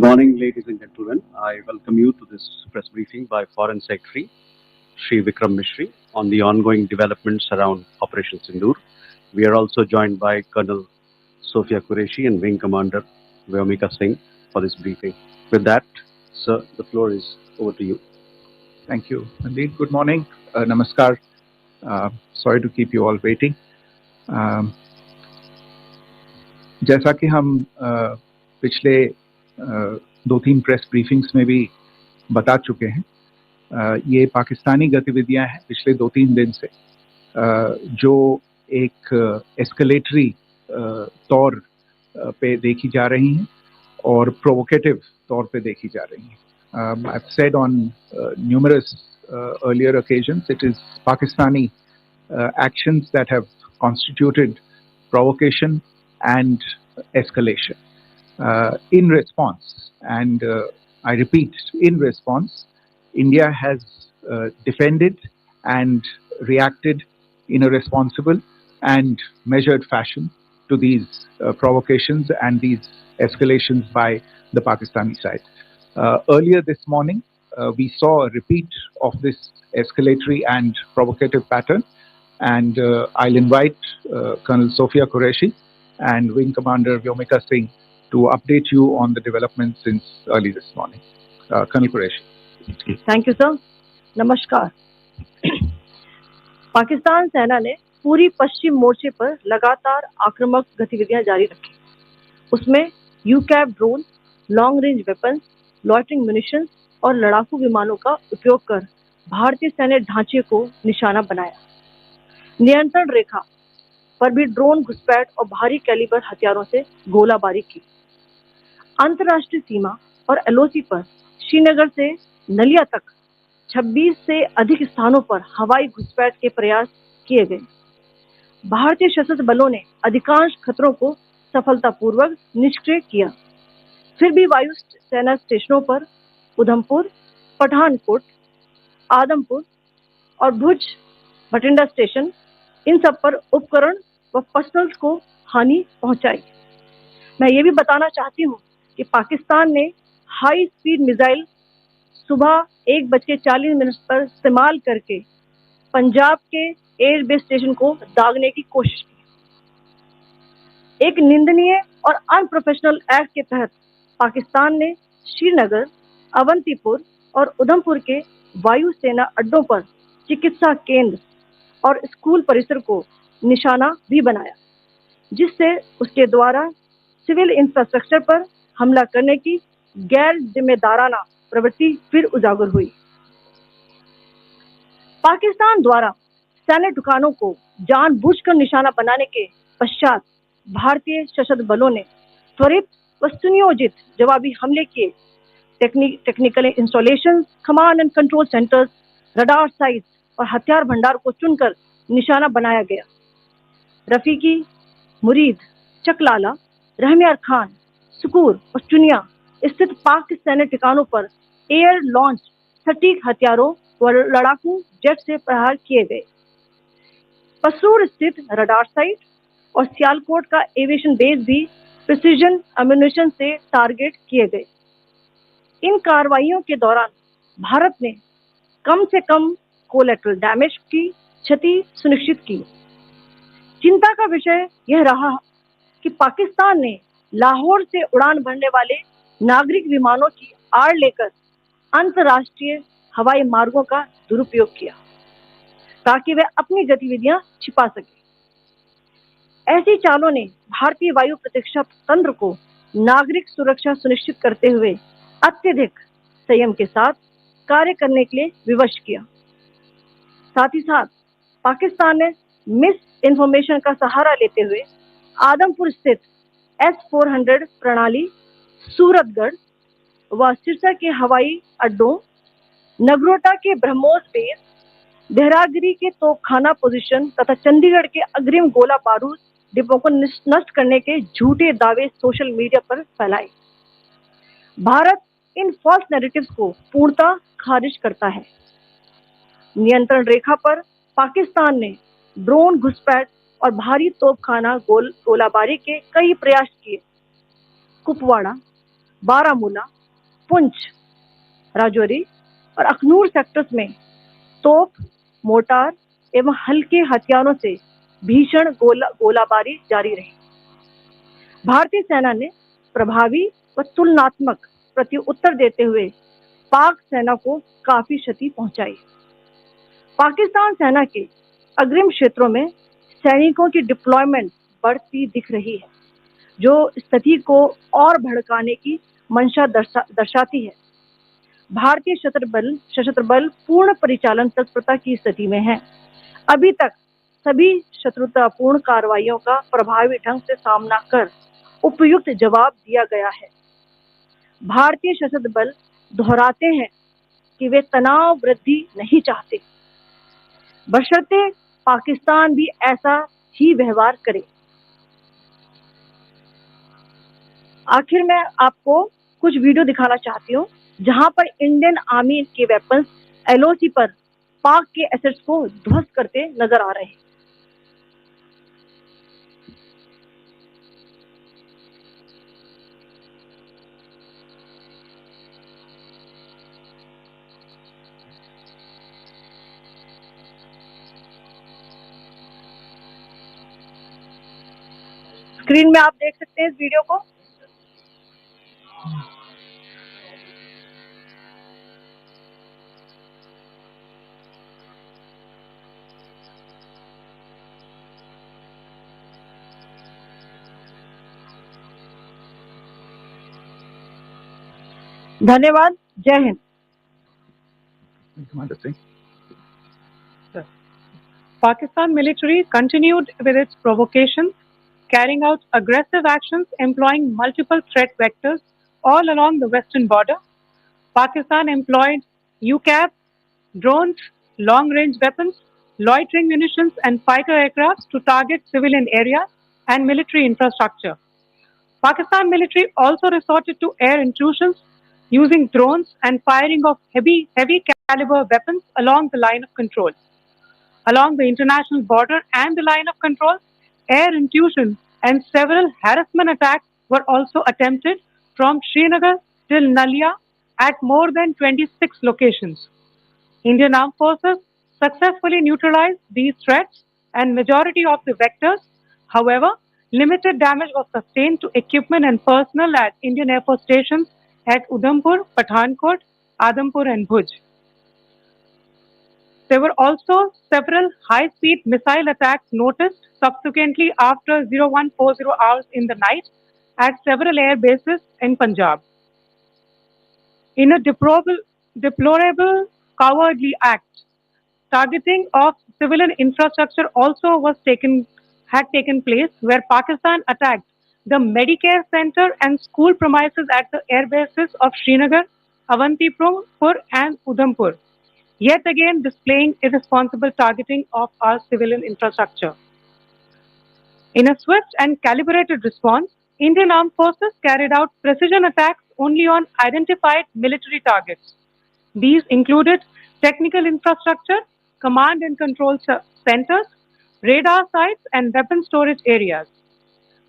morning, ladies and gentlemen. I welcome you to this press briefing by Foreign Secretary Shri Vikram Mishri on the ongoing developments around Operation Sindoor. We are also joined by Colonel Sophia Qureshi and Wing Commander Vyomika Singh for this briefing. With that, sir, the floor is over to you. Thank you. Indeed, good morning. Namaskar. Sorry to keep you all waiting. जैसा कि हम पिछले 2-3 press briefings में भी बता चुके हैं, ये पाकिस्तानी गतिविधियां हैं पिछले 2-3 दिन से जो एक एस्केलेटरी तौर पे देखी जा रही हैं और प्रोवोकेटिव तौर पे देखी जा रही हैं. I've said on numerous earlier occasions, it is Pakistani actions that have constituted provocation and escalation. In response, and I repeat, in response, India has defended and reacted in a responsible and measured fashion to these provocations and these escalations by the Pakistani side. Earlier this morning, we saw a repeat of this escalatory and provocative pattern, and I'll invite Colonel Sophia Qureshi and Wing Commander Vyomika Singh to update you on the developments since early this morning. Colonel Qureshi. Thank you, sir. Namaskar. Pakistan सेना ने पूरी पश्चिम मोर्चे पर लगातार आक्रामक गतिविधियां जारी रखी. उसमें यूकैप drone, long range weapons, loitering munitions और लड़ाकू विमानों का उपयोग कर भारतीय सैन्य ढांचे को निशाना बनाया. नियंत्रण रेखा पर भी ड्रोन घुसपैठ और भारी कैलिबर हथियारों से गोलाबारी की. अंतर्राष्ट्रीय सीमा और एलओसी पर श्रीनगर से नलिया तक 26 से अधिक स्थानों पर हवाई घुसपैठ के प्रयास किए गए. भारतीय सशस्त्र बलों ने अधिकांश खतरों को सफलतापूर्वक निष्क्रिय किया. फिर भी वायु सेना स्टेशनों पर उधमपुर, पठानकोट, आदमपुर और भुज भटिंडा स्टेशन, इन सब पर उपकरण व पर्सनल को हानि पहुंचाई. मैं ये भी बताना चाहती हूँ कि पाकिस्तान ने हाई स्पीड मिसाइल सुबह 1:40 पर इस्तेमाल करके पंजाब के एयरबेस स्टेशन को दागने की कोशिश की. एक निंदनीय और अनप्रोफेशनल एक्ट के तहत पाकिस्तान ने श्रीनगर, अवंतीपुर और उधमपुर के वायु सेना अड्डों पर चिकित्सा केंद्र और स्कूल परिसर को निशाना भी बनाया, जिससे उसके द्वारा सिविल इंफ्रास्ट्रक्चर पर हमला करने की गैर जिम्मेदाराना प्रवृत्ति फिर उजागर हुई. पाकिस्तान द्वारा सैन्य ठिकानों को जानबूझकर निशाना बनाने के पश्चात भारतीय सशस्त्र बलों ने त्वरित व सुनियोजित जवाबी हमले किए. Technical installation, command and control centres, radar sites और हथियार भंडार को चुनकर निशाना बनाया गया. रफीकी, मुरीद, चकलाला, रहमियार खान, सुकूर और चुनिया स्थित पाक सैन्य ठिकानों पर एयर लॉन्च सटीक हथियारों व लड़ाकू जेट से प्रहार किए गए. पसूर स्थित रडार साइट और सियालकोट का एविएशन बेस भी प्रिसीजन अम्यूनिशन से टारगेट किए गए. इन कार्रवाइयों के दौरान भारत ने कम से कम कोलैटरल डैमेज की क्षति सुनिश्चित की. चिंता का विषय यह रहा कि पाकिस्तान ने लाहौर से उड़ान भरने वाले नागरिक विमानों की आड़ लेकर अंतर्राष्ट्रीय हवाई मार्गों का दुरुपयोग किया ताकि वे अपनी गतिविधियां छिपा सके. ऐसी चालों ने भारतीय वायु प्रतिरक्षा तंत्र को नागरिक सुरक्षा सुनिश्चित करते हुए अत्यधिक संयम के साथ कार्य करने के लिए विवश किया. साथ ही साथ पाकिस्तान ने मिस इन्फॉर्मेशन का सहारा लेते हुए आदमपुर स्थित S-400 प्रणाली, सूरतगढ़ व सिरसा के हवाई अड्डों, नगरोटा के ब्रह्मोस बेस, देहरागिरी के तोपखाना पोजीशन तथा चंडीगढ़ के अग्रिम गोला बारूद डिपों को नष्ट करने के झूठे दावे सोशल मीडिया पर फैलाए. भारत इन फॉल्स नैरेटिव्स को पूर्णतः खारिज करता है. नियंत्रण रेखा पर पाकिस्तान ने ड्रोन घुसपैठ और भारी तोपखाना गोलाबारी के कई प्रयास किए. कुपवाड़ा, बारामूला पुंछ, राजौरी और अखनूर सेक्टर्स में तोप, मोर्टार एवं हल्के हथियारों से भीषण गोलाबारी जारी रही। भारतीय सेना ने प्रभावी व तुलनात्मक प्रत्युत्तर देते हुए पाक सेना को काफी क्षति पहुंचाई। पाकिस्तान सेना के अग्रिम क्षेत्रों में सैनिकों की डिप्लॉयमेंट बढ़ती दिख रही है, जो स्थिति को और भड़काने की मंशा दर्शाती है। भारतीय सशस्त्र बल पूर्ण परिचालन तत्परता की स्थिति में है। अभी तक सभी शत्रुतापूर्ण कार्रवाइयों का प्रभावी ढंग से सामना कर उपयुक्त जवाब दिया गया है। भारतीय सशस्त्र बल दोहराते हैं कि वे तनाव वृद्धि नहीं चाहते, बशर्ते पाकिस्तान भी ऐसा ही व्यवहार करे। आखिर में आपको कुछ वीडियो दिखाना चाहती हूँ जहां पर इंडियन आर्मी के वेपन्स एलओसी पर पाक के एसेट्स को ध्वस्त करते नजर आ रहे हैं। स्क्रीन में आप देख सकते हैं इस वीडियो को। धन्यवाद। जय Hind. Pakistan military continued with its provocations, carrying out aggressive actions employing multiple threat vectors all along the western border. Pakistan employed UCAV, drones, long-range weapons, loitering munitions, and fighter aircraft to target civilian areas and military infrastructure. Pakistan military also resorted to air intrusions using drones and firing of heavy caliber weapons along the line of control. Along the international border and the line of control, air intrusion and several harassment attacks were also attempted from Srinagar till Nalia at more than 26 locations. Indian Armed Forces successfully neutralized these threats and majority of the vectors. However, limited damage was sustained to equipment and personnel at Indian Air Force stations at Udhampur, Pathankot, Adampur and Bhuj. There were also several high-speed missile attacks noticed subsequently after 0140 hours in the night at several air bases in Punjab. In a deplorable cowardly act, targeting of civilian infrastructure also had taken place, where Pakistan attacked the Medicare Center and school premises at the air bases of Srinagar, Avantipur and Udhampur, yet again displaying irresponsible targeting of our civilian infrastructure. In a swift and calibrated response, Indian Armed Forces carried out precision attacks only on identified military targets. These included technical infrastructure, command and control centers, radar sites, and weapon storage areas.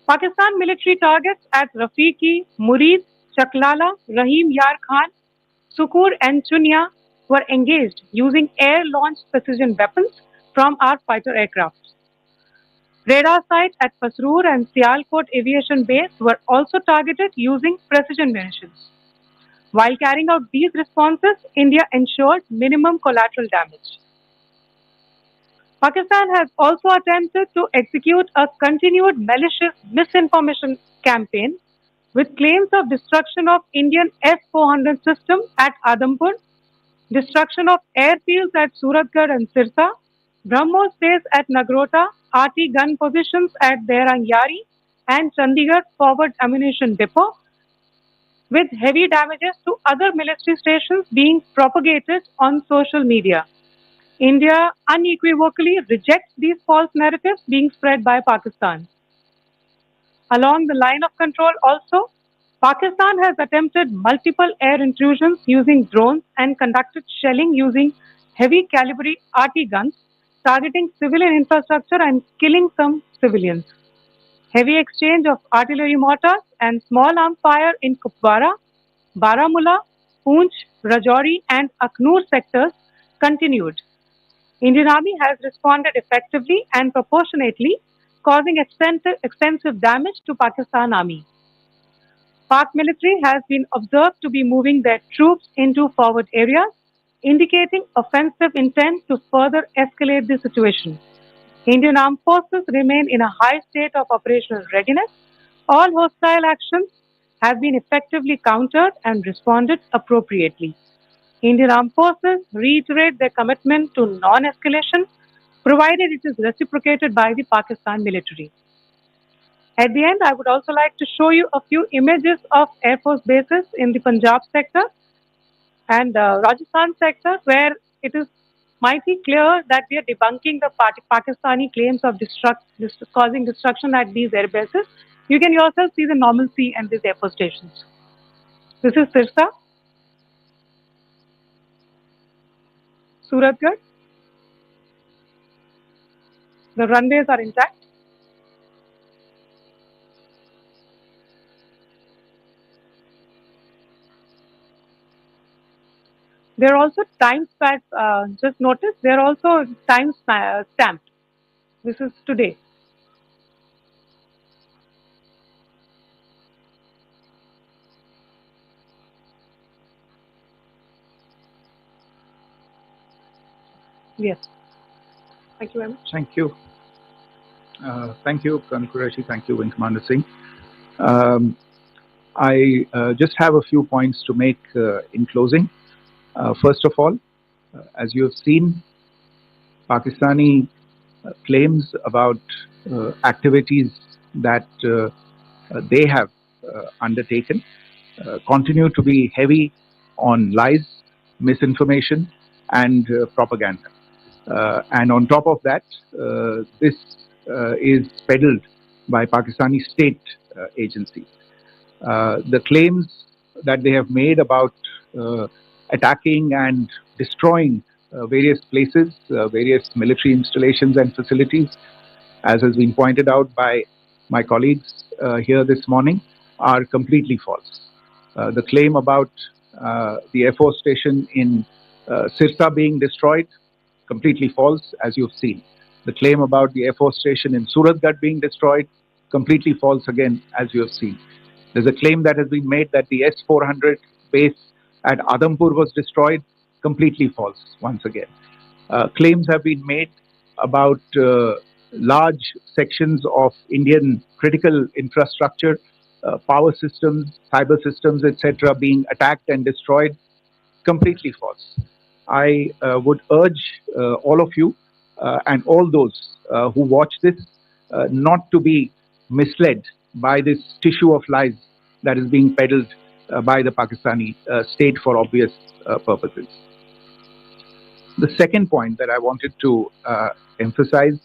Pakistan military targets at Rafiqi, Murid, Chaklala, Rahim Yar Khan, Sukur, and Chunya were engaged using air-launched precision weapons from our fighter aircraft. Radar sites at Pasroor and Sialkot Aviation Base were also targeted using precision munitions. While carrying out these responses, India ensured minimum collateral damage. Pakistan has also attempted to execute a continued malicious misinformation campaign with claims of destruction of Indian S-400 system at Adampur, destruction of airfields at Suratgarh and Sirsa, BrahMos base at Nagrota, RT gun positions at Derangyari and Chandigarh forward ammunition depot, with heavy damages to other military stations being propagated on social media. India unequivocally rejects these false narratives being spread by Pakistan. Along the line of control also, Pakistan has attempted multiple air intrusions using drones and conducted shelling using heavy caliber RT guns, targeting civilian infrastructure and killing some civilians. Heavy exchange of artillery mortars and small arms fire in Kupwara, Baramulla, Poonch, Rajouri, and Aknoor sectors continued. Indian Army has responded effectively and proportionately, causing extensive damage to Pakistan Army. Pak military has been observed to be moving their troops into forward areas, indicating offensive intent to further escalate the situation. Indian armed forces remain in a high state of operational readiness. All hostile actions have been effectively countered and responded appropriately. Indian armed forces reiterate their commitment to non escalation, provided it is reciprocated by the Pakistan military. At the end, I would also like to show you a few images of Air Force bases in the Punjab sector and Rajasthan sector, where it is mighty clear that we are debunking the Pakistani claims of causing destruction at these air bases. You can yourself see the normalcy and these air force stations. This is Sirsa, Suratgarh. The runways are intact. There are also time stamps. Just notice there are also time stamped. This is today. Yes. Thank you very much. Thank you. Thank you, Colonel Qureshi. Thank you, Wing Commander Singh. I just have a few points to make in closing. First of all, as you have seen, Pakistani claims about activities that they have undertaken continue to be heavy on lies, misinformation, and propaganda. And on top of that, this is peddled by Pakistani state agencies. The claims that they have made about attacking and destroying various places, various military installations and facilities, as has been pointed out by my colleagues here this morning, are completely false. The claim about the Air Force station in Sirsa being destroyed, completely false, as you've seen. The claim about the Air Force station in Suratgarh being destroyed, completely false again, as you have seen. There's a claim that has been made that the S-400 base at Adampur was destroyed, completely false, once again. Claims have been made about large sections of Indian critical infrastructure, power systems, cyber systems, etc., being attacked and destroyed, completely false. I would urge all of you and all those who watch this not to be misled by this tissue of lies that is being peddled by the Pakistani state for obvious purposes. The second point that I wanted to emphasize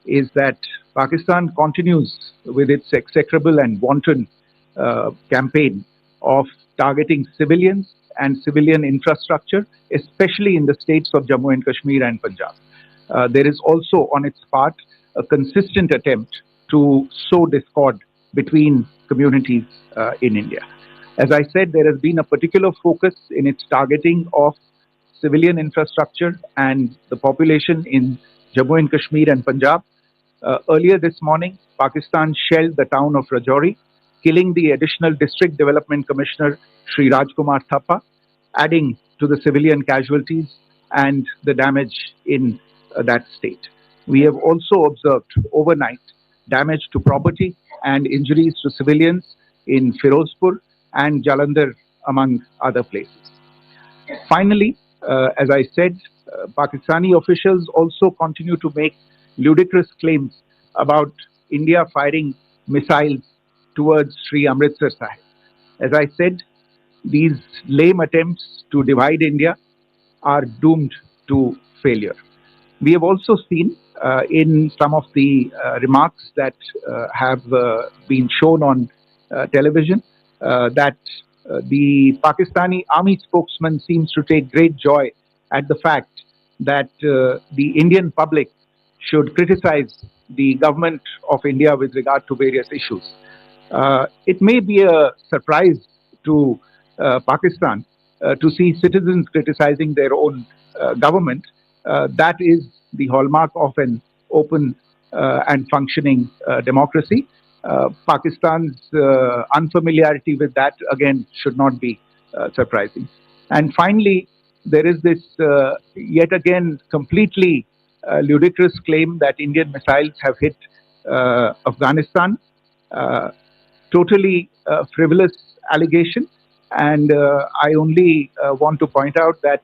is that Pakistan continues with its execrable and wanton campaign of targeting civilians and civilian infrastructure, especially in the states of Jammu and Kashmir and Punjab. There is also on its part a consistent attempt to sow discord between communities in India. As I said, there has been a particular focus in its targeting of civilian infrastructure and the population in Jammu and Kashmir and Punjab. Earlier this morning, Pakistan shelled the town of Rajouri, killing the additional district development commissioner, Sri Rajkumar Thappa, adding to the civilian casualties and the damage in that state. We have also observed overnight damage to property and injuries to civilians in Firozpur and Jalandhar, among other places. Finally, as I said, Pakistani officials also continue to make ludicrous claims about India firing missiles towards Sri Amritsar Sahib. As I said, these lame attempts to divide India are doomed to failure. We have also seen in some of the remarks that have been shown on television that the Pakistani army spokesman seems to take great joy at the fact that the Indian public should criticize the government of India with regard to various issues. It may be a surprise to Pakistan to see citizens criticizing their own government. That is the hallmark of an open and functioning democracy. Pakistan's unfamiliarity with that, again, should not be surprising. And finally, there is this yet again completely ludicrous claim that Indian missiles have hit Afghanistan. Uh, Totally frivolous allegation. And I only want to point out that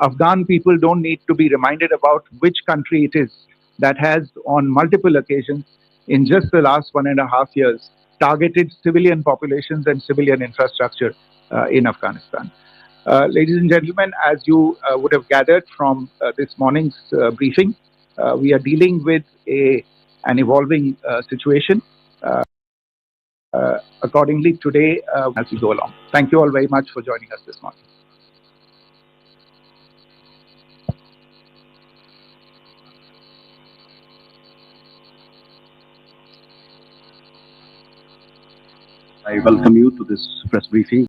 Afghan people don't need to be reminded about which country it is that has, on multiple occasions, in just the last 1.5 years, targeted civilian populations and civilian infrastructure in Afghanistan. Ladies and gentlemen, as you would have gathered from this morning's briefing, we are dealing with an evolving situation. Accordingly, today, as we go along. Thank you all very much for joining us this morning. I welcome you to this press briefing